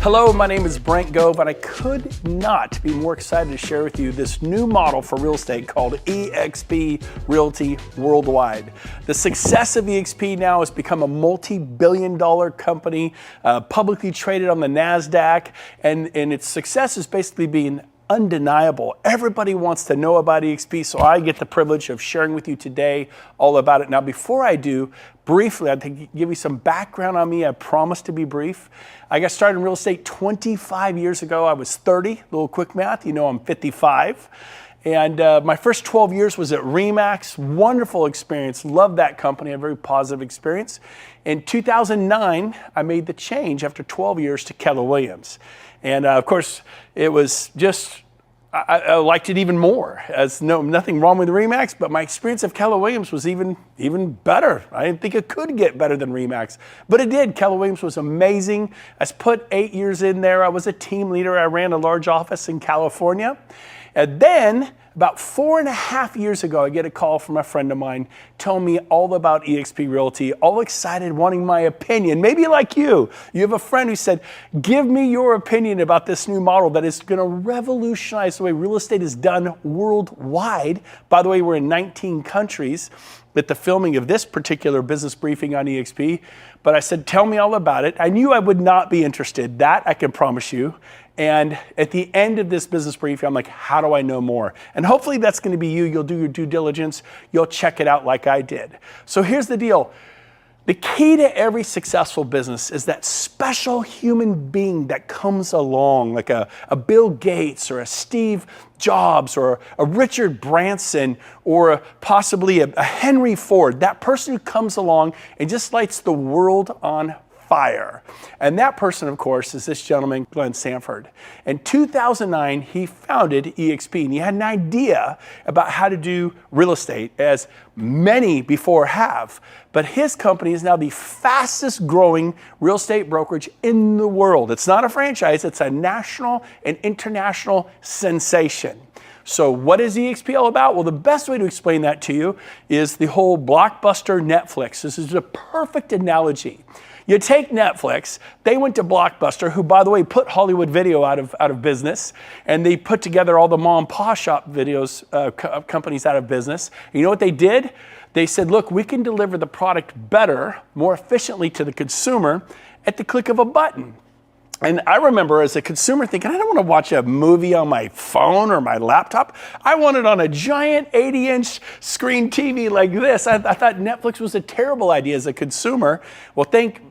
Hello, my name is Brent Gove, and I could not be more excited to share with you this new model for real estate called eXp Realty Worldwide. The success of eXp now has become a multi-billion-dollar company, publicly traded on the NASDAQ, and its success is basically being undeniable. Everybody wants to know about eXp, so I get the privilege of sharing with you today all about it. Now, before I do, briefly, I'd like to give you some background on me. I promise to be brief. I got started in real estate 25 years ago. I was 30, a little quick math, you know I'm 55. And my first 12 years was at RE/MAX. Wonderful experience, loved that company, a very positive experience. In 2009, I made the change after 12 years to Keller Williams. And of course, it was just, I liked it even more. Nothing wrong with RE/MAX, but my experience of Keller Williams was even better. I didn't think it could get better than RE/MAX, but it did. Keller Williams was amazing. I put 8 years in there. I was a team leader. I ran a large office in California. And then, about 4.5 years ago, I get a call from a friend of mine telling me all about eXp Realty, all excited, wanting my opinion. Maybe like you have a friend who said, give me your opinion about this new model that is going to revolutionize the way real estate is done worldwide. By the way, we're in 19 countries with the filming of this particular business briefing on eXp. But I said, tell me all about it. I knew I would not be interested. That I can promise you. And at the end of this business briefing, I'm like, how do I know more? And hopefully that's going to be you. You'll do your due diligence. You'll check it out like I did. So here's the deal. The key to every successful business is that special human being that comes along, like a Bill Gates or a Steve Jobs or a Richard Branson or possibly a Henry Ford. That person who comes along and just lights the world on fire. And that person, of course, is this gentleman, Glenn Sanford. In 2009, he founded eXp, and he had an idea about how to do real estate, as many before have. But his company is now the fastest growing real estate brokerage in the world. It's not a franchise, it's a national and international sensation. So what is eXp all about? Well, the best way to explain that to you is the whole Blockbuster Netflix. This is a perfect analogy. You take Netflix, they went to Blockbuster, who, by the way, put Hollywood Video out of business, and they put together all the mom and pop shop videos companies out of business. And you know what they did? They said, look, we can deliver the product better, more efficiently to the consumer at the click of a button. And I remember as a consumer thinking, I don't want to watch a movie on my phone or my laptop. I want it on a giant 80-inch screen TV like this. I thought Netflix was a terrible idea as a consumer. Well, thank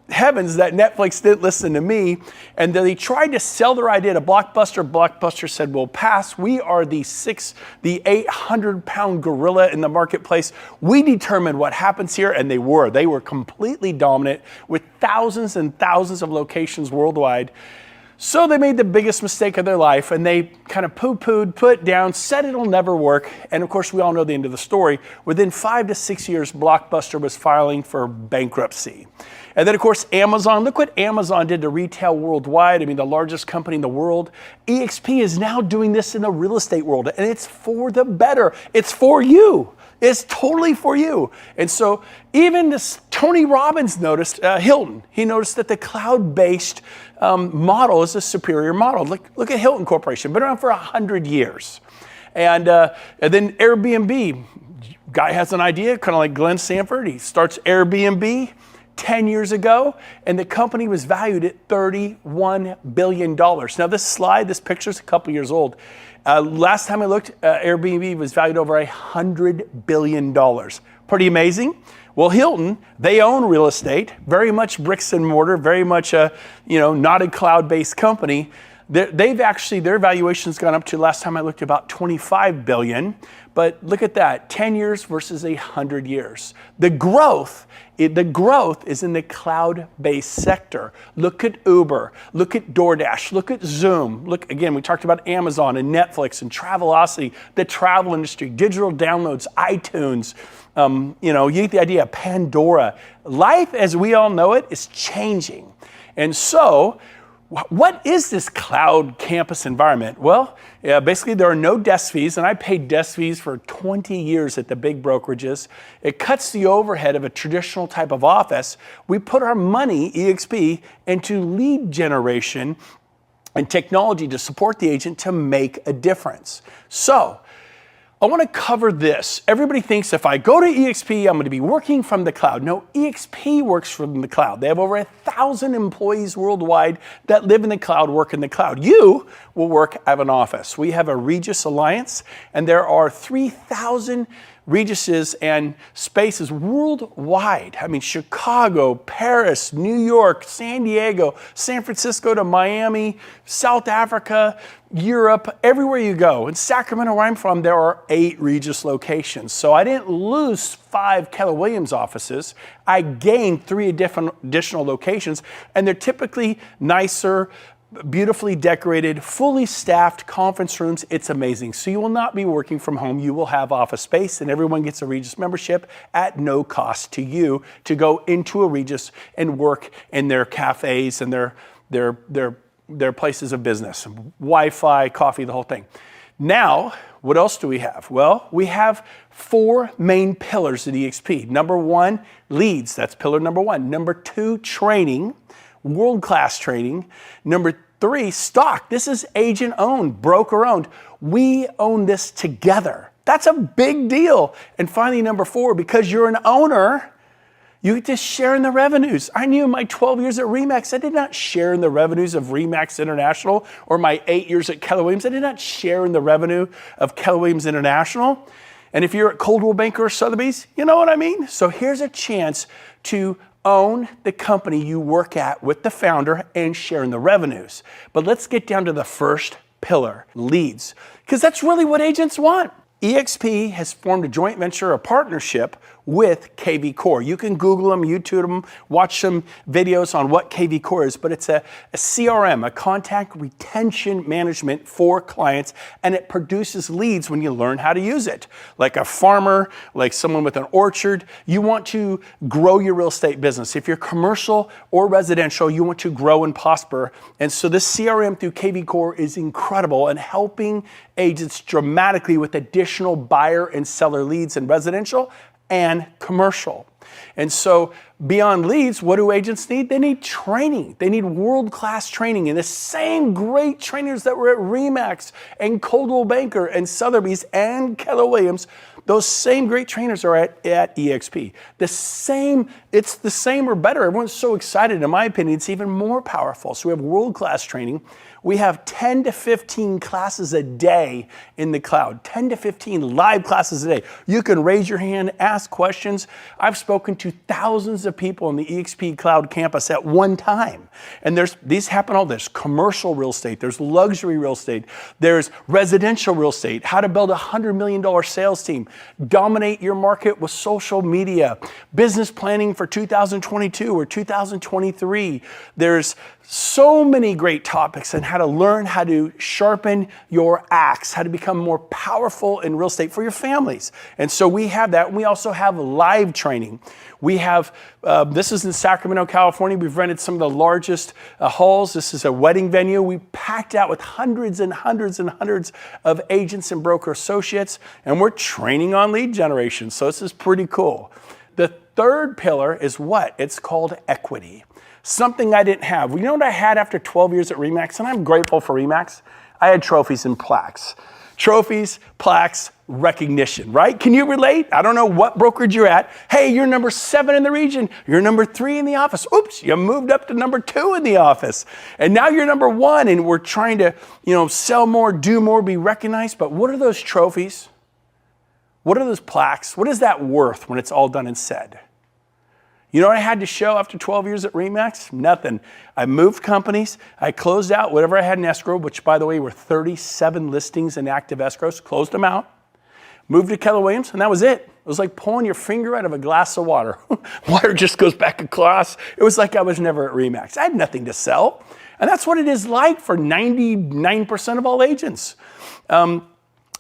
heavens that Netflix didn't listen to me, and they tried to sell their idea to Blockbuster. Blockbuster said, we'll pass. We are the 800-pound gorilla in the marketplace. We determine what happens here, and they were completely dominant with thousands and thousands of locations worldwide. So they made the biggest mistake of their life, and they kind of poo-pooed, put down, said it'll never work. And of course, we all know the end of the story. Within 5 to 6 years, Blockbuster was filing for bankruptcy. And then, of course, Amazon. Look what Amazon did to retail worldwide. I mean, the largest company in the world. eXp is now doing this in the real estate world, and it's for the better. It's for you. It's totally for you. And so even this Tony Robbins noticed, Hilton, he noticed that the cloud-based model is a superior model. Look at Hilton Corporation, been around for 100 years. And then Airbnb, guy has an idea, kind of like Glenn Sanford. He starts Airbnb 10 years ago, and the company was valued at $31 billion. Now this picture is a couple years old. Last time I looked, Airbnb was valued over $100 billion. Pretty amazing. Well, Hilton, they own real estate, very much bricks and mortar, very much not a cloud-based company. Their valuation's gone up to, last time I looked, about $25 billion. But look at that, 10 years versus 100 years. The growth is in the cloud-based sector. Look at Uber, look at DoorDash, look at Zoom. Look, again, we talked about Amazon and Netflix and Travelocity, the travel industry, digital downloads, iTunes, you get the idea, Pandora. Life as we all know it is changing. And so What is this cloud campus environment? Well, basically there are no desk fees, and I paid desk fees for 20 years at the big brokerages. It cuts the overhead of a traditional type of office. We put our money, eXp, into lead generation and technology to support the agent to make a difference. So, I want to cover this. Everybody thinks if I go to eXp, I'm going to be working from the cloud. No, eXp works from the cloud. They have over 1,000 employees worldwide that live in the cloud, work in the cloud. You will work at an office. We have a Regus Alliance, and there are 3,000 Reguses and spaces worldwide. I mean, Chicago, Paris, New York, San Diego, San Francisco to Miami, South Africa, Europe, everywhere you go. In Sacramento, where I'm from, there are 8 Regus locations. So I didn't lose 5 Keller Williams offices. I gained 3 additional locations, and they're typically nicer, beautifully decorated, fully staffed conference rooms. It's amazing. So you will not be working from home. You will have office space, and everyone gets a Regus membership at no cost to you to go into a Regus and work in their cafes and their places of business, Wi-Fi, coffee, the whole thing. Now, what else do we have? Well, we have 4 main pillars at eXp. Number 1, leads. That's pillar number 1. Number 2, training. World-class training. Number 3, stock. This is agent-owned, broker-owned. We own this together. That's a big deal. And finally, number 4, because you're an owner, you get to share in the revenues. I knew in my 12 years at RE/MAX, I did not share in the revenues of RE/MAX International, or my 8 years at Keller Williams, I did not share in the revenue of Keller Williams International. And if you're at Coldwell Banker or Sotheby's, you know what I mean? So here's a chance to own the company you work at with the founder and share in the revenues. But let's get down to the first pillar, leads, because that's really what agents want. eXp has formed a joint venture, a partnership with KV Core. You can Google them, YouTube them, watch some videos on what KV Core is, but it's a CRM, a contact retention management for clients, and it produces leads when you learn how to use it. Like a farmer, like someone with an orchard, you want to grow your real estate business. If you're commercial or residential, you want to grow and prosper. And so this CRM through KV Core is incredible and helping agents dramatically with additional buyer and seller leads in residential and commercial. And so beyond leads, what do agents need? They need training. They need world-class training. And the same great trainers that were at RE/MAX and Coldwell Banker and Sotheby's and Keller Williams, those same great trainers are at eXp. It's the same or better. Everyone's so excited. In my opinion, it's even more powerful. So we have world-class training. We have 10 to 15 classes a day in the cloud, 10 to 15 live classes a day. You can raise your hand, ask questions. I've spoken to thousands of people in the eXp Cloud campus at one time. And these happen all this. Commercial real estate, there's luxury real estate, there's residential real estate, how to build a $100 million sales team, dominate your market with social media, business planning for 2022 or 2023. There's so many great topics on how to learn how to sharpen your axe, how to become more powerful in real estate for your families. And so we have that. We also have live training. We have, this is in Sacramento, California. We've rented some of the largest halls. This is a wedding venue. We packed out with hundreds and hundreds and hundreds of agents and broker associates, and we're training on lead generation. So this is pretty cool. The third pillar is what? It's called equity. Something I didn't have. You know what I had after 12 years at RE/MAX? And I'm grateful for RE/MAX. I had trophies and plaques. Trophies, plaques, recognition, right? Can you relate? I don't know what brokerage you're at. Hey, you're number 7 in the region. You're number 3 in the office. Oops, you moved up to number 2 in the office. And now you're number 1 and we're trying to, sell more, do more, be recognized. But what are those trophies? What are those plaques? What is that worth when it's all done and said? You know what I had to show after 12 years at RE/MAX? Nothing. I moved companies. I closed out whatever I had in escrow, which, by the way, were 37 listings in active escrows. Closed them out. Moved to Keller Williams, and that was it. It was like pulling your finger out of a glass of water. Water just goes back across. It was like I was never at RE/MAX. I had nothing to sell. And that's what it is like for 99% of all agents.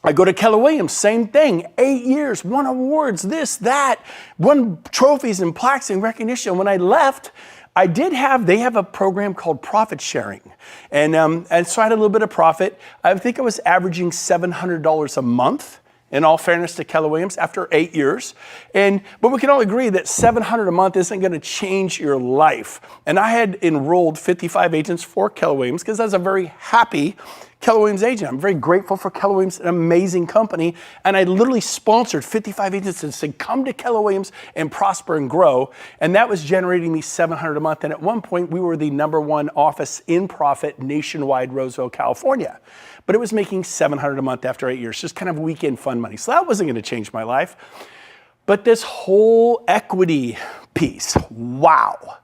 I go to Keller Williams, same thing, 8 years, won awards, this, that, won trophies and plaques and recognition. When I left, They have a program called profit sharing. And so I had a little bit of profit. I think I was averaging $700 a month, in all fairness to Keller Williams, after 8 years. But we can all agree that $700 a month isn't gonna change your life. And I had enrolled 55 agents for Keller Williams because I was a very happy Keller Williams agent. I'm very grateful for Keller Williams, an amazing company. And I literally sponsored 55 agents and said, come to Keller Williams and prosper and grow. And that was generating me $700 a month. And at one point, we were the #1 office in profit nationwide, Roseville, California. But it was making $700 a month after 8 years, just kind of weekend fun money. So that wasn't gonna change my life. But this whole equity piece, wow.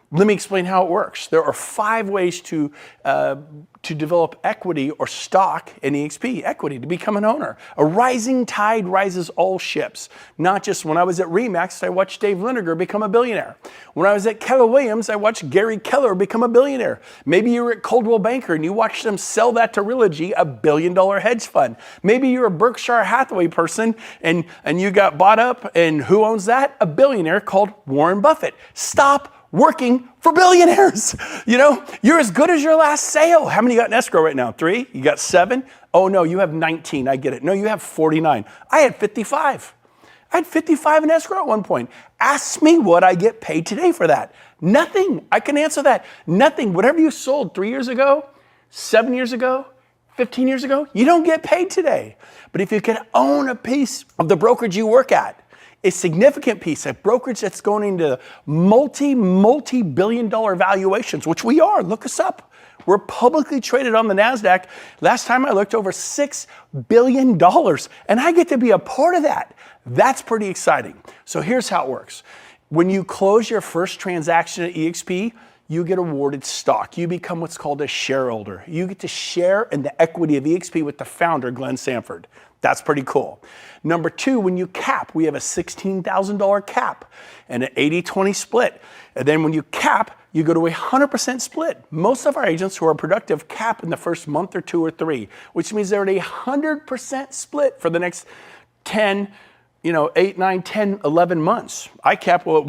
Let me explain how it works. There are 5 ways to develop equity or stock in eXp, equity, to become an owner. A rising tide rises all ships. Not just when I was at RE/MAX, I watched Dave Liniger become a billionaire. When I was at Keller Williams, I watched Gary Keller become a billionaire. Maybe you were at Coldwell Banker and you watched them sell that to Realty, a $1 billion hedge fund. Maybe you're a Berkshire Hathaway person and you got bought up, and who owns that? A billionaire called Warren Buffett. Stop working for billionaires. You know, you're as good as your last sale. How many you got in escrow right now? 3? You got 7? Oh no, you have 19. I get it. No, you have 49. I had 55. I had 55 in escrow at one point. Ask me what I get paid today for that. Nothing. I can answer that. Nothing. Whatever you sold 3 years ago, 7 years ago, 15 years ago, you don't get paid today. But if you can own a piece of the brokerage you work at, a significant piece, a brokerage that's going into multi-billion-dollar valuations, which we are. Look us up. We're publicly traded on the NASDAQ. Last time I looked, over $6 billion, and I get to be a part of that. That's pretty exciting. So here's how it works. When you close your first transaction at eXp, you get awarded stock. You become what's called a shareholder. You get to share in the equity of eXp with the founder, Glenn Sanford. That's pretty cool. Number 2, when you cap, we have a $16,000 cap and an 80-20 split. And then when you cap, you go to a 100% split. Most of our agents who are productive cap in the first month or 2 or 3, which means they're at a 100% split for the next 10, 8, 9, 10, 11 months. We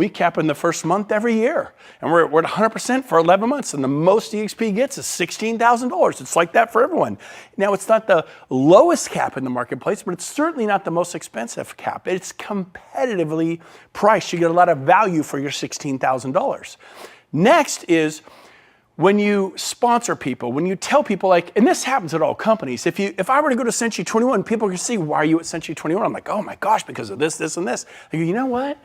cap in the first month every year. And we're at 100% for 11 months. And the most eXp gets is $16,000. It's like that for everyone. Now, it's not the lowest cap in the marketplace, but it's certainly not the most expensive cap. It's competitively priced. You get a lot of value for your $16,000. Next is when you sponsor people, when you tell people, like, and this happens at all companies. If I were to go to Century 21, people can see, why are you at Century 21? I'm like, oh my gosh, because of this, this, and this. I go, you know what?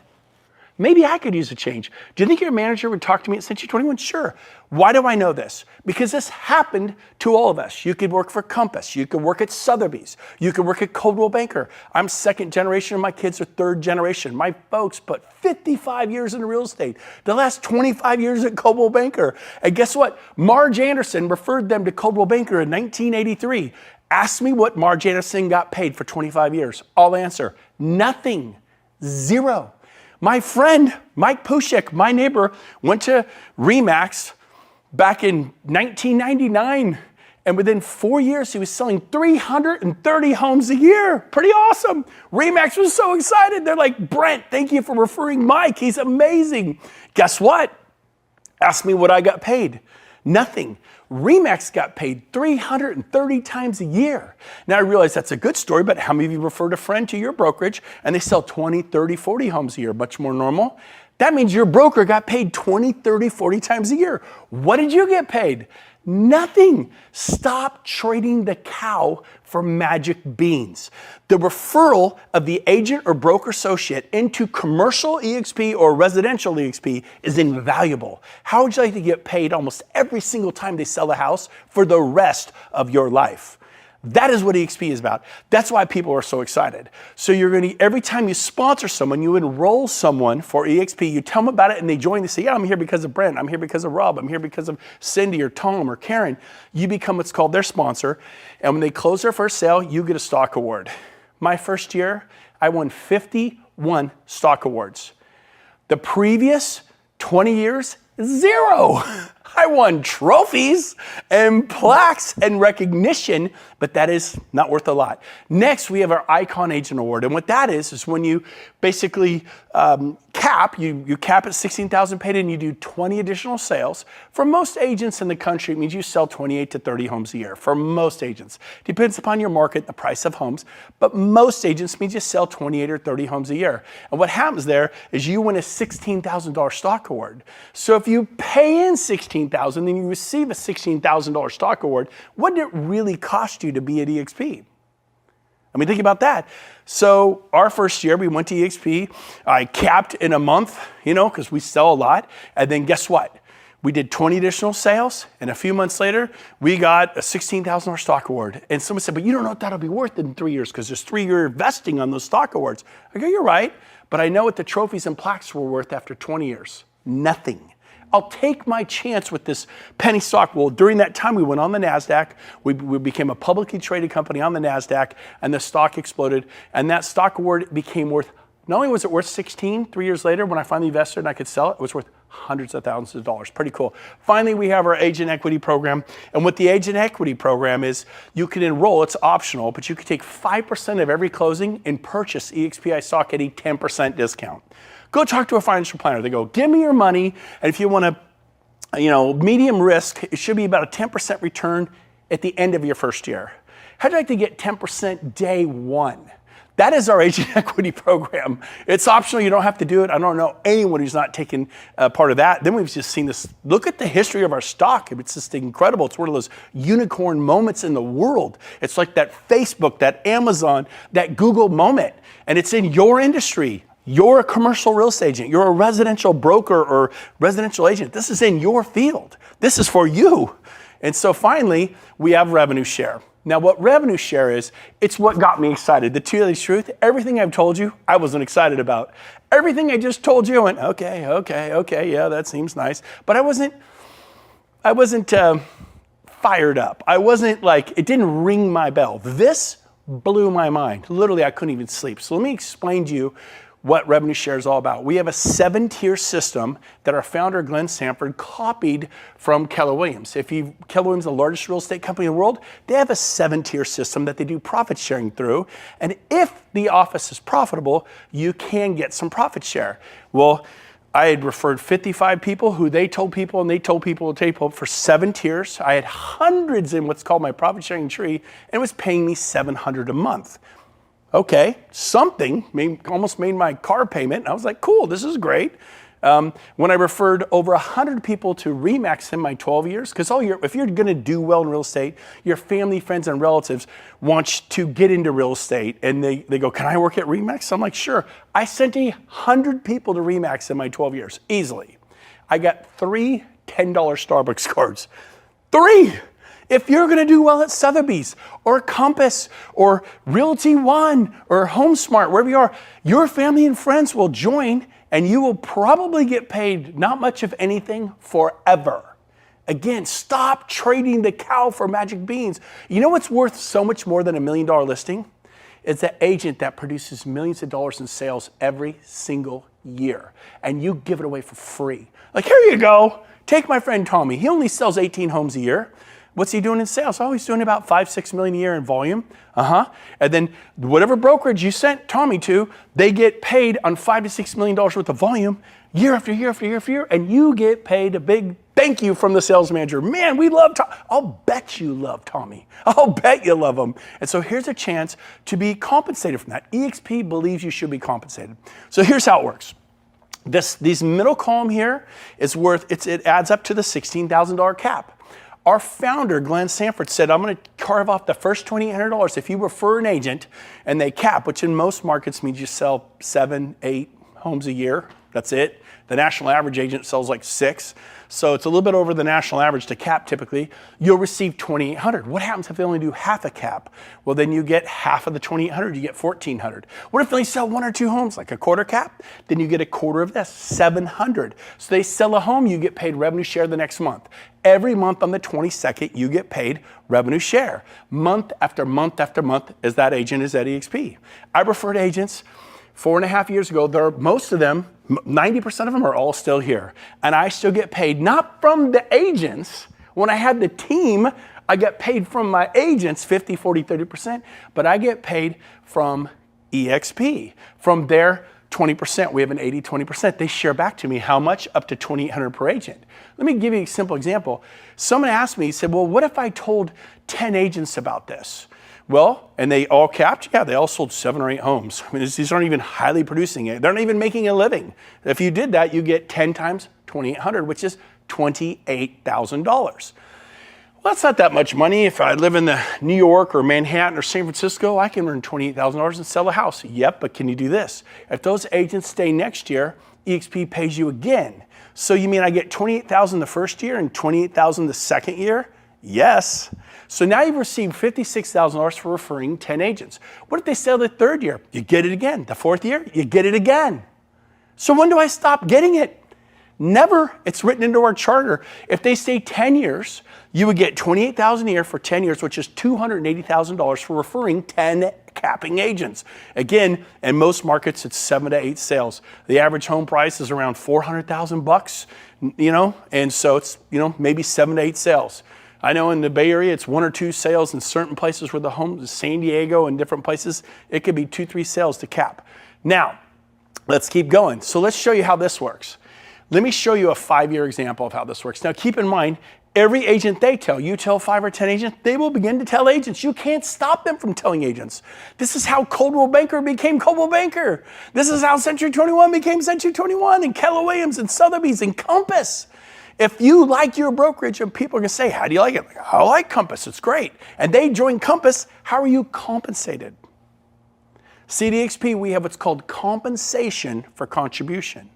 Maybe I could use a change. Do you think your manager would talk to me at Century 21? Sure. Why do I know this? Because this happened to all of us. You could work for Compass. You could work at Sotheby's. You could work at Coldwell Banker. I'm 2nd generation, and my kids are 3rd generation. My folks put 55 years in real estate. The last 25 years at Coldwell Banker. And guess what? Marge Anderson referred them to Coldwell Banker in 1983. Ask me what Marge Anderson got paid for 25 years. I'll answer, nothing, 0. My friend, Mike Pushek, my neighbor, went to RE/MAX back in 1999. And within 4 years, he was selling 330 homes a year. Pretty awesome. RE/MAX was so excited. They're like, Brent, thank you for referring Mike. He's amazing. Guess what? Ask me what I got paid. Nothing. RE/MAX got paid 330 times a year. Now I realize that's a good story, but how many of you referred a friend to your brokerage and they sell 20, 30, 40 homes a year, much more normal? That means your broker got paid 20, 30, 40 times a year. What did you get paid? Nothing. Stop trading the cow for magic beans. The referral of the agent or broker associate into commercial eXp or residential eXp is invaluable. How would you like to get paid almost every single time they sell a house for the rest of your life? That is what eXp is about. That's why people are so excited. So every time you sponsor someone, you enroll someone for eXp, you tell them about it and they join, they say, yeah, I'm here because of Brent, I'm here because of Rob, I'm here because of Cindy or Tom or Karen. You become what's called their sponsor. And when they close their first sale, you get a stock award. My first year, I won 51 stock awards. The previous 20 years, 0. I won trophies and plaques and recognition, but that is not worth a lot. Next, we have our Icon Agent Award. And what that is when you basically cap cap, you cap at 16,000 paid in, you do 20 additional sales. For most agents in the country, it means you sell 28 to 30 homes a year. For most agents. Depends upon your market, the price of homes, but most agents means you sell 28 or 30 homes a year. And what happens there is you win a $16,000 stock award. So if you pay in $16,000, then you receive a $16,000 stock award. What did it really cost you to be at eXp? I mean, think about that. So our first year, we went to eXp. I capped in a month, because we sell a lot. And then guess what? We did 20 additional sales. And a few months later, we got a $16,000 stock award. And someone said, but you don't know what that'll be worth in 3 years because there's 3-year vesting on those stock awards. I go, you're right. But I know what the trophies and plaques were worth after 20 years. Nothing. I'll take my chance with this penny stock. Well, during that time, we went on the NASDAQ. We became a publicly traded company on the NASDAQ, and the stock exploded. And that stock award became worth, not only was it worth 16 3 years later when I finally invested and I could sell it, it was worth hundreds of thousands of dollars. Pretty cool. Finally, we have our agent equity program. And what the agent equity program is, you can enroll, it's optional, but you can take 5% of every closing and purchase eXp stock at a 10% discount. Go talk to a financial planner. They go, give me your money. And if you want to, medium risk, it should be about a 10% return at the end of your first year. How'd you like to get 10% day one? That is our agent equity program. It's optional. You don't have to do it. I don't know anyone who's not taken part of that. Then we've just seen this. Look at the history of our stock. It's just incredible. It's one of those unicorn moments in the world. It's like that Facebook, that Amazon, that Google moment. And it's in your industry. You're a commercial real estate agent. You're a residential broker or residential agent. This is in your field. This is for you. And so finally, we have revenue share. Now, what revenue share is, it's what got me excited. The truth, everything I've told you, I wasn't excited about. Everything I just told you, I went, okay, yeah, that seems nice. But I wasn't fired up. I wasn't like, it didn't ring my bell. This blew my mind. Literally, I couldn't even sleep. So let me explain to you what revenue share is all about. We have a 7-tier system that our founder, Glenn Sanford, copied from Keller Williams. Keller Williams is the largest real estate company in the world. They have a 7-tier system that they do profit sharing through. And if the office is profitable, you can get some profit share. Well, I had referred 55 people who they told people, and they told people for 7 tiers. I had hundreds in what's called my profit sharing tree, and it was paying me $700 a month. Okay, something almost made my car payment. I was like, cool, this is great. When I referred over 100 people to RE/MAX in my 12 years, because if you're gonna do well in real estate, your family, friends, and relatives want to get into real estate, and they go, can I work at RE/MAX? I'm like, sure. I sent 100 people to RE/MAX in my 12 years, easily. I got 3 $10 Starbucks cards. 3! If you're going to do well at Sotheby's or Compass or Realty One or HomeSmart, wherever you are, your family and friends will join and you will probably get paid not much of anything forever. Again, stop trading the cow for magic beans. You know what's worth so much more than $1 million listing? It's the agent that produces millions of dollars in sales every single year. And you give it away for free. Like, here you go. Take my friend Tommy. He only sells 18 homes a year. What's he doing in sales? Oh, he's doing about 5-6 million a year in volume. And then whatever brokerage you sent Tommy to, they get paid on $5 to $6 million worth of volume year after year after year after year, and you get paid a big thank you from the sales manager. Man, we love Tommy. I'll bet you love Tommy. I'll bet you love him. And so here's a chance to be compensated from that. eXp believes you should be compensated. So here's how it works. These middle column here is worth, it adds up to the $16,000 cap. Our founder, Glenn Sanford, said, I'm going to carve off the first $2,800 if you refer an agent and they cap, which in most markets means you sell 7, 8 homes a year. That's it. The national average agent sells like 6. So it's a little bit over the national average to cap typically. You'll receive $2,800. What happens if they only do half a cap? Well, then you get half of the $2,800, you get $1,400. What if they only sell 1 or 2 homes, like a quarter cap? Then you get a quarter of this, $700. So they sell a home, you get paid revenue share the next month. Every month on the 22nd, you get paid revenue share. Month after month after month as that agent is at eXp. I referred agents 4.5 years ago. Most of them, 90% of them are all still here. And I still get paid, not from the agents. When I had the team, I get paid from my agents, 50, 40, 30%, but I get paid from eXp, from their 20%. We have an 80-20%. They share back to me how much? Up to $2,800 per agent. Let me give you a simple example. Someone asked me, he said, well, what if I told 10 agents about this? Well, and they all capped? Yeah, they all sold 7 or 8 homes. I mean, these aren't even highly producing. They're not even making a living. If you did that, you get 10 times 2,800, which is $28,000. Well, that's not that much money. If I live in the New York or Manhattan or San Francisco, I can earn $28,000 and sell a house. Yep, but can you do this? If those agents stay next year, eXp pays you again. So you mean I get $28,000 the first year and $28,000 the second year? Yes. So now you've received $56,000 for referring 10 agents. What if they sell the third year? You get it again. The fourth year, you get it again. So when do I stop getting it? Never. It's written into our charter. If they stay 10 years, you would get $28,000 a year for 10 years, which is $280,000 for referring 10 capping agents. Again, in most markets, it's 7 to 8 sales. The average home price is around $400,000, and so it's, maybe 7 to 8 sales. I know in the Bay Area, it's 1 or 2 sales in certain places where the homes, San Diego and different places, it could be 2, 3 sales to cap. Now, let's keep going. So let's show you how this works. Let me show you a 5-year example of how this works. Now, keep in mind, every agent you tell 5 or 10 agents, they will begin to tell agents. You can't stop them from telling agents. This is how Coldwell Banker became Coldwell Banker. This is how Century 21 became Century 21 and Keller Williams and Sotheby's and Compass. If you like your brokerage and people are going to say, how do you like it? I like Compass, it's great. And they join Compass, how are you compensated? See, at eXp, we have what's called compensation for contribution.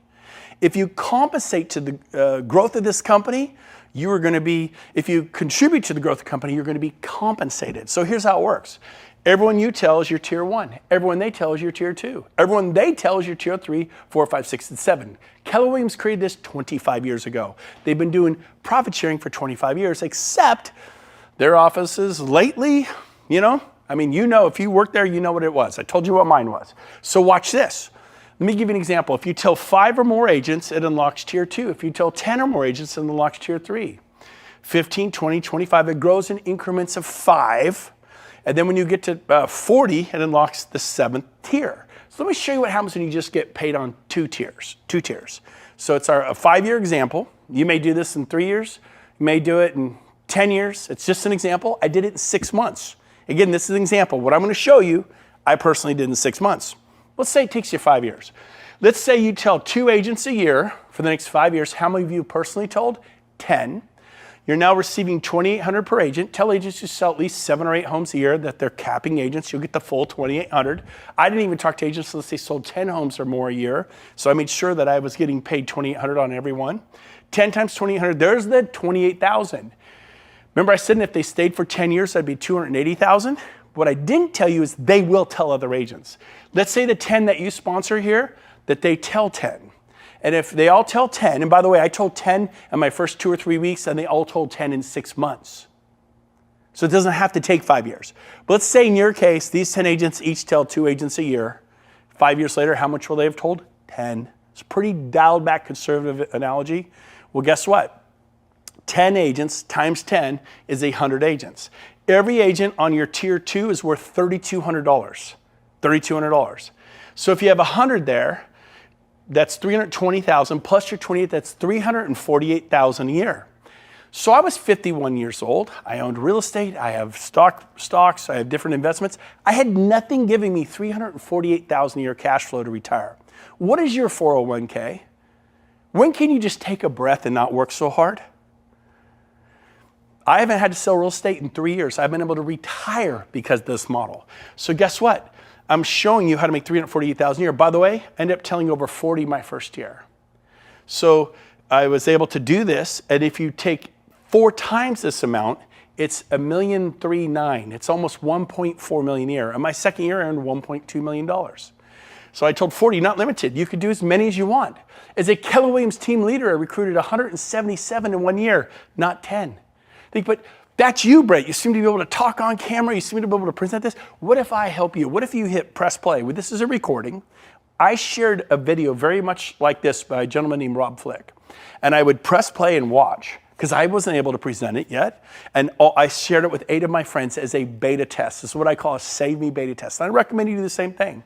If you compensate to the growth of this company, you are going to be, if you contribute to the growth of the company, you're going to be compensated. So here's how it works. Everyone you tell is your tier 1. Everyone they tell is your tier 2. Everyone they tell is your tier 3, 4, 5, 6, and 7. Keller Williams created this 25 years ago. They've been doing profit sharing for 25 years, except their offices lately, if you work there, you know what it was. I told you what mine was. So watch this. Let me give you an example. If you tell 5 or more agents, it unlocks tier 2. If you tell 10 or more agents, it unlocks tier 3. 15, 20, 25, it grows in increments of 5. And then when you get to 40, it unlocks the 7th tier. So let me show you what happens when you just get paid on 2 tiers. So it's a 5-year example. You may do this in 3 years. You may do it in 10 years. It's just an example. I did it in 6 months. Again, this is an example. What I'm going to show you, I personally did in 6 months. Let's say it takes you 5 years. Let's say you tell 2 agents a year for the next 5 years. How many of you personally told? 10. You're now receiving $2,800 per agent. Tell agents to sell at least 7 or 8 homes a year that they're capping agents. You'll get the full $2,800. I didn't even talk to agents unless they sold 10 homes or more a year. So I made sure that I was getting paid $2,800 on every one. 10 times $2,800, there's the $28,000. Remember I said if they stayed for 10 years, that'd be $280,000? What I didn't tell you is they will tell other agents. Let's say the 10 that you sponsor here, that they tell 10. And if they all tell 10, and by the way, I told 10 in my first 2 or 3 weeks, and they all told 10 in 6 months. So it doesn't have to take 5 years. But let's say in your case, these 10 agents each tell 2 agents a year. 5 years later, how much will they have told? 10. It's a pretty dialed back conservative analogy. Well, guess what? 10 agents times 10 is 100 agents. Every agent on your tier 2 is worth $3,200. $3,200. So if you have 100 there, that's $320,000 plus your 28, that's $348,000 a year. So I was 51 years old. I owned real estate. I have stocks. I have different investments. I had nothing giving me $348,000 a year cash flow to retire. What is your 401k? When can you just take a breath and not work so hard? I haven't had to sell real estate in 3 years. I've been able to retire because of this model. So guess what? I'm showing you how to make $348,000 a year. By the way, I ended up telling over 40 my first year. So I was able to do this, and if you take 4 times this amount, it's $1.39 million. It's almost $1.4 million a year. And my second year, I earned $1.2 million. So I told 40, not limited. You could do as many as you want. As a Keller Williams team leader, I recruited 177 in 1 year, not 10. But that's you, Brett. You seem to be able to talk on camera. You seem to be able to present this. What if I help you? What if you hit press play? Well, this is a recording. I shared a video very much like this by a gentleman named Rob Flick. And I would press play and watch because I wasn't able to present it yet. And I shared it with 8 of my friends as a beta test. This is what I call a Save Me beta test. And I recommend you do the same thing.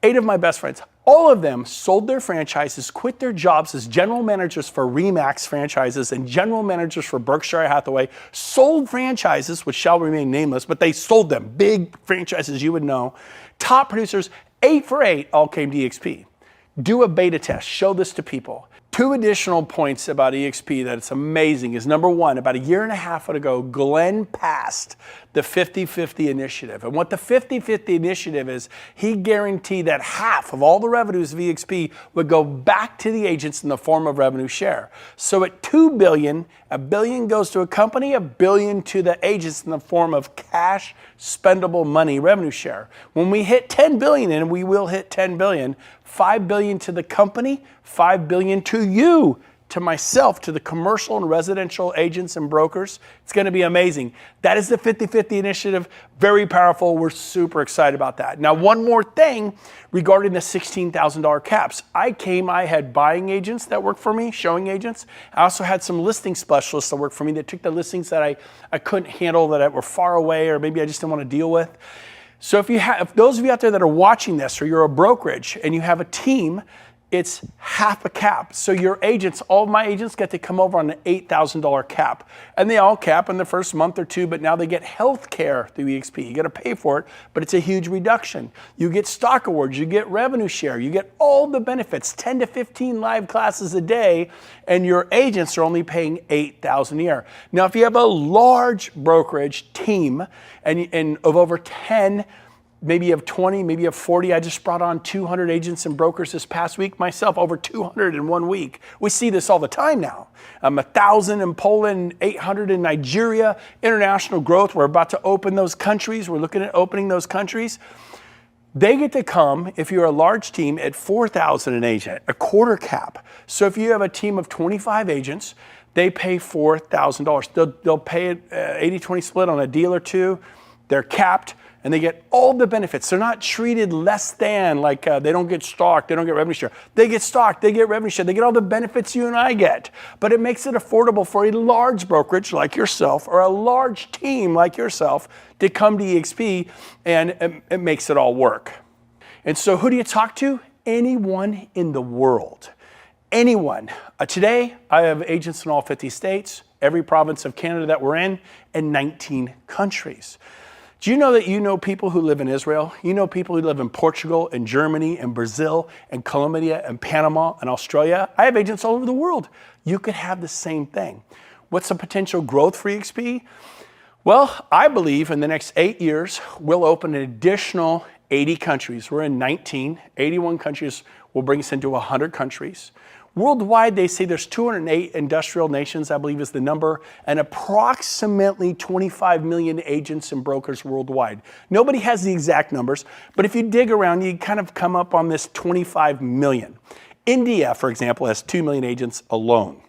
8 of my best friends, All of them sold their franchises, quit their jobs as general managers for RE/MAX franchises and general managers for Berkshire Hathaway, sold franchises, which shall remain nameless, but they sold them, big franchises you would know. Top producers, 8 for 8, all came to eXp. Do a beta test, show this to people. 2 additional points about eXp that it's amazing is, number one, about a year and a half ago, Glenn passed the 50-50 initiative. And what the 50-50 initiative is, he guaranteed that half of all the revenues of eXp would go back to the agents in the form of revenue share. So at $2 billion, $1 billion goes to a company, $1 billion to the agents in the form of cash, spendable money revenue share. When we hit 10 billion, and we will hit 10 billion, 5 billion to the company, 5 billion to you, to myself, to the commercial and residential agents and brokers. It's going to be amazing. That is the 50-50 initiative. Very powerful. We're super excited about that. Now, one more thing regarding the $16,000 caps. I had buying agents that worked for me, showing agents. I also had some listing specialists that worked for me that took the listings that I couldn't handle, that were far away, or maybe I just didn't want to deal with. So if those of you out there that are watching this, or you're a brokerage and you have a team, it's half a cap. So your agents, all of my agents get to come over on an $8,000 cap. And they all cap in the first month or two, but now they get health care through eXp. You got to pay for it, but it's a huge reduction. You get stock awards, you get revenue share, you get all the benefits, 10 to 15 live classes a day, and your agents are only paying $8,000 a year. Now, if you have a large brokerage team and of over 10, maybe you have 20, maybe you have 40. I just brought on 200 agents and brokers this past week myself, over 200 in 1 week. We see this all the time now. 1,000 in Poland, 800 in Nigeria, international growth. We're about to open those countries. We're looking at opening those countries. They get to come, if you're a large team, at $4,000 an agent, a quarter cap. So if you have a team of 25 agents, they pay $4,000. They'll pay it 80-20 split on a deal or two. They're capped. And they get all the benefits. They're not treated less than, like they don't get stock, they don't get revenue share. They get stock, they get revenue share, they get all the benefits you and I get. But it makes it affordable for a large brokerage like yourself, or a large team like yourself, to come to eXp, and it makes it all work. And so who do you talk to? Anyone in the world. Anyone. Today, I have agents in all 50 states, every province of Canada that we're in, and 19 countries. Do you know that you know people who live in Israel? You know people who live in Portugal and Germany and Brazil and Colombia and Panama and Australia? I have agents all over the world. You could have the same thing. What's the potential growth for eXp? Well, I believe in the next 8 years, we'll open an additional 80 countries. We're in 19, 81 countries will bring us into 100 countries. Worldwide, they say there's 208 industrial nations, I believe is the number, and approximately 25 million agents and brokers worldwide. Nobody has the exact numbers, but if you dig around, you kind of come up on this 25 million. India, for example, has 2 million agents alone.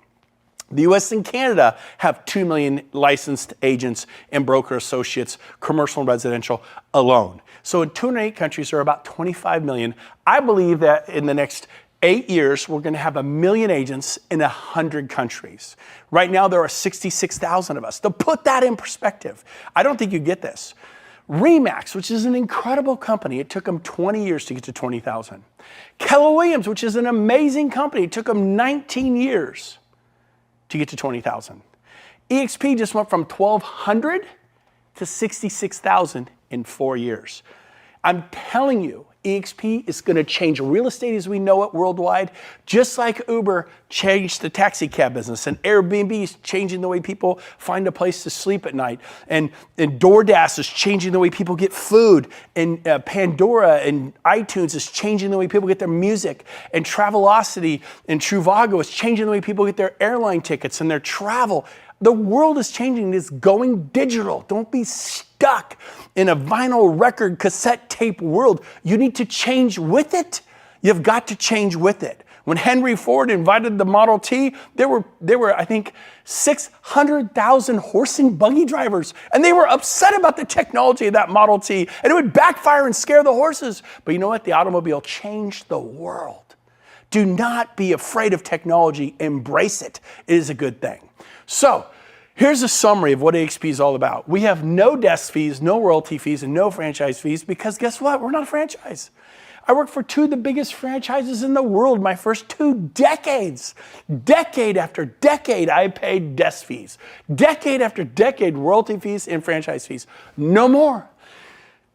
The US and Canada have 2 million licensed agents and broker associates, commercial and residential alone. So in 208 countries, there are about 25 million. I believe that in the next 8 years, we're going to have 1 million agents in 100 countries. Right now, there are 66,000 of us. To put that in perspective, I don't think you get this. RE/MAX, which is an incredible company, it took them 20 years to get to 20,000. Keller Williams, which is an amazing company, it took them 19 years to get to 20,000. eXp just went from 1,200 to 66,000 in 4 years. I'm telling you, eXp is going to change real estate as we know it worldwide, just like Uber changed the taxi cab business, and Airbnb is changing the way people find a place to sleep at night, and DoorDash is changing the way people get food, and Pandora and iTunes is changing the way people get their music, and Travelocity and Trivago is changing the way people get their airline tickets and their travel. The world is changing. It's going digital. Don't be stuck in a vinyl record cassette tape world. You need to change with it. You've got to change with it. When Henry Ford invited the Model T, there were I think 600,000 horse and buggy drivers, and they were upset about the technology of that Model T, and it would backfire and scare the horses. But you know what? The automobile changed the world. Do not be afraid of technology. Embrace it. It is a good thing. So, Here's a summary of what eXp is all about. We have no desk fees, no royalty fees, and no franchise fees because guess what? We're not a franchise. I worked for two of the biggest franchises in the world my first 2 decades. Decade after decade, I paid desk fees. Decade after decade, royalty fees and franchise fees. No more.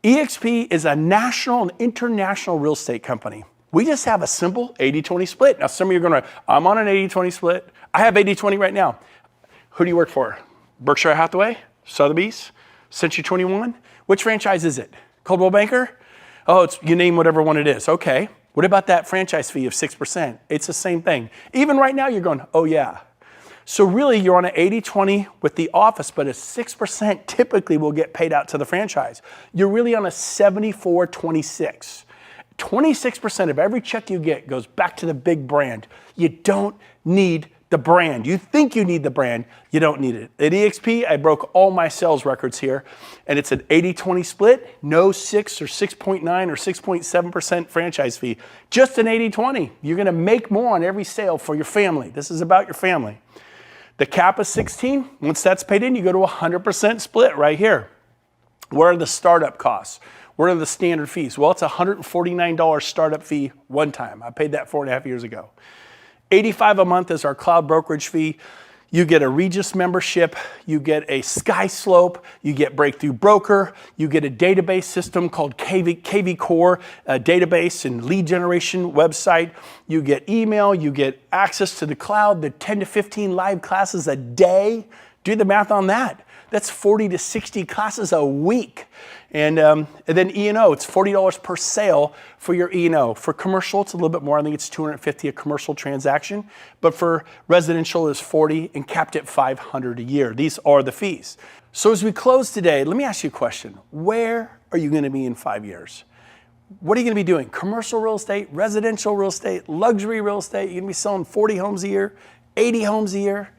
eXp is a national and international real estate company. We just have a simple 80-20 split. Now, some of you are going to, I'm on an 80-20 split. I have 80-20 right now. Who do you work for? Berkshire Hathaway, Sotheby's, Century 21? Which franchise is it? Coldwell Banker? Oh, you name whatever one it is. Okay. What about that franchise fee of 6%? It's the same thing. Even right now, you're going, oh yeah. So really, you're on an 80-20 with the office, but a 6% typically will get paid out to the franchise. You're really on a 74-26. 26% of every check you get goes back to the big brand. You don't need the brand. You think you need the brand, you don't need it. At eXp, I broke all my sales records here, and it's an 80-20 split, no 6 or 6.9 or 6.7% franchise fee, just an 80-20. You're gonna make more on every sale for your family. This is about your family. The cap is 16. Once that's paid in, you go to 100% split right here. What are the startup costs? What are the standard fees? Well, it's a $149 startup fee one time. I paid that 4.5 years ago. $85 a month is our cloud brokerage fee. You get a Regis membership, you get a SkySlope, you get Breakthrough Broker, you get a database system called KV Core, a database and lead generation website. You get email, you get access to the cloud, the 10 to 15 live classes a day. Do the math on that. That's 40 to 60 classes a week. And then E&O, it's $40 per sale for your E&O. For commercial, it's a little bit more. I think it's $250 a commercial transaction. But for residential, it's $40 and capped at $500 a year. These are the fees. So as we close today, let me ask you a question. Where are you going to be in 5 years? What are you going to be doing? Commercial real estate, residential real estate, luxury real estate? You're going to be selling 40 homes a year, 80 homes a year?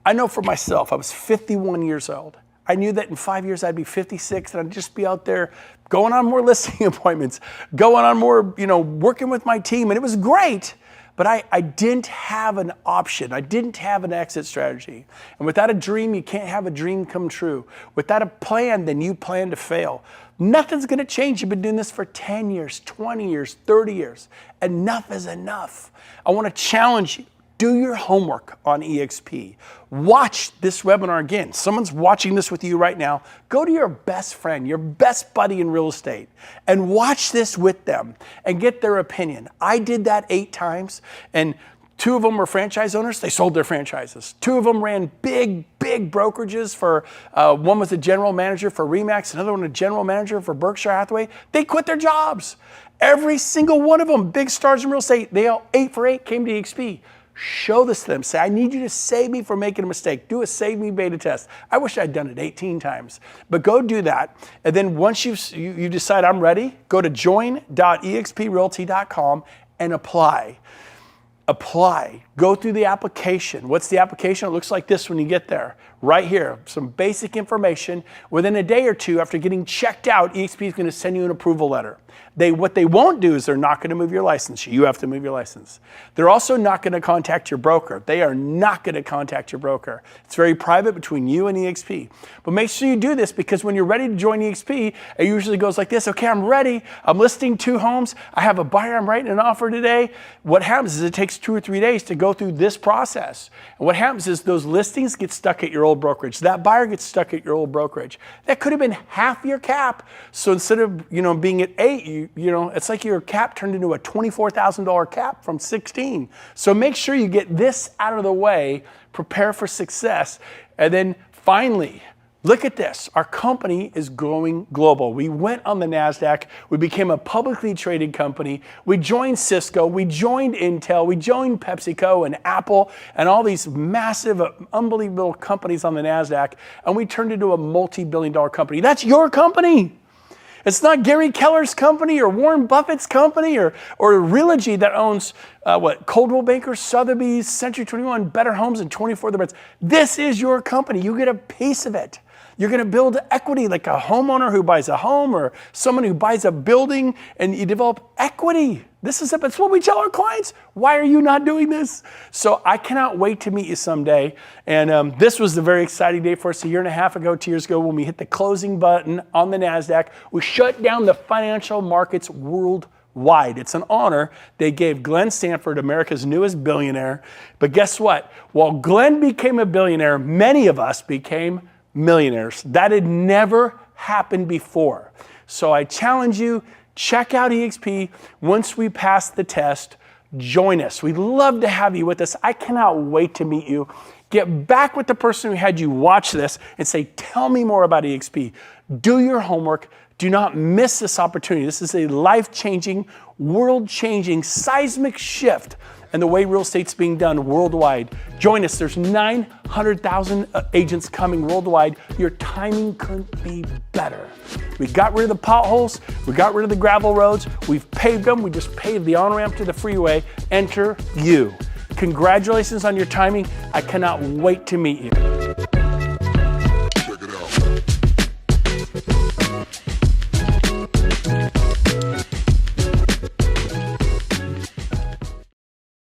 I know for myself, I was 51 years old. I knew that in 5 years I'd be 56 and I'd just be out there going on more listing appointments, going on more, working with my team. And it was great, but I didn't have an option. I didn't have an exit strategy. And without a dream, you can't have a dream come true. Without a plan, then you plan to fail. Nothing's gonna change. You've been doing this for 10 years, 20 years, 30 years. Enough is enough. I wanna challenge you. Do your homework on eXp. Watch this webinar again. Someone's watching this with you right now. Go to your best friend, your best buddy in real estate, and watch this with them and get their opinion. I did that 8 times, and 2 of them were franchise owners. They sold their franchises. 2 of them ran big brokerages for, one was a general manager for RE/MAX, another one a general manager for Berkshire Hathaway. They quit their jobs. Every single one of them, big stars in real estate, they all 8 for 8 came to eXp. Show this to them. Say, I need you to save me from making a mistake. Do a save me beta test. I wish I'd done it 18 times. But go do that. And then once you decide I'm ready, go to join.exprealty.com and apply. Apply. Go through the application. What's the application? It looks like this when you get there. Right here, some basic information. Within a day or 2 after getting checked out, eXp is going to send you an approval letter. What they won't do is they're not going to move your license. You have to move your license. They're also not going to contact your broker. They are not going to contact your broker. It's very private between you and eXp. But make sure you do this because when you're ready to join eXp, it usually goes like this. Okay, I'm ready. I'm listing 2 homes. I have a buyer. I'm writing an offer today. What happens is it takes 2 or 3 days to go through this process. And what happens is those listings get stuck at your old brokerage. That buyer gets stuck at your old brokerage. That could have been half your cap. So instead of being at 8, it's like your cap turned into a $24,000 cap from 16. So make sure you get this out of the way, prepare for success, and then finally, look at this. Our company is going global. We went on the NASDAQ. We became a publicly traded company. We joined Cisco. We joined Intel. We joined PepsiCo and Apple and all these massive, unbelievable companies on the NASDAQ. And we turned into a multi-billion-dollar company. That's your company. It's not Gary Keller's company or Warren Buffett's company or Realty that owns Coldwell Banker, Sotheby's, Century 21, Better Homes, and 24 other brands. This is your company. You get a piece of it. You're gonna build equity like a homeowner who buys a home or someone who buys a building, and you develop equity. This is it. That's what we tell our clients. Why are you not doing this? So I cannot wait to meet you someday. And this was a very exciting day for us a year and a half ago, 2 years ago, when we hit the closing button on the NASDAQ. We shut down the financial markets worldwide. It's an honor. They gave Glenn Sanford, America's newest billionaire. But guess what? While Glenn became a billionaire, many of us became millionaires. That had never happened before. So I challenge you, check out eXp. Once we pass the test, join us. We'd love to have you with us. I cannot wait to meet you. Get back with the person who had you watch this and say, tell me more about eXp. Do your homework. Do not miss this opportunity. This is a life-changing, world-changing, seismic shift in the way real estate's being done worldwide. Join us. There's 900,000 agents coming worldwide. Your timing couldn't be better. We got rid of the potholes. We got rid of the gravel roads. We've paved them. We just paved the on-ramp to the freeway. Enter you. Congratulations on your timing. I cannot wait to meet you.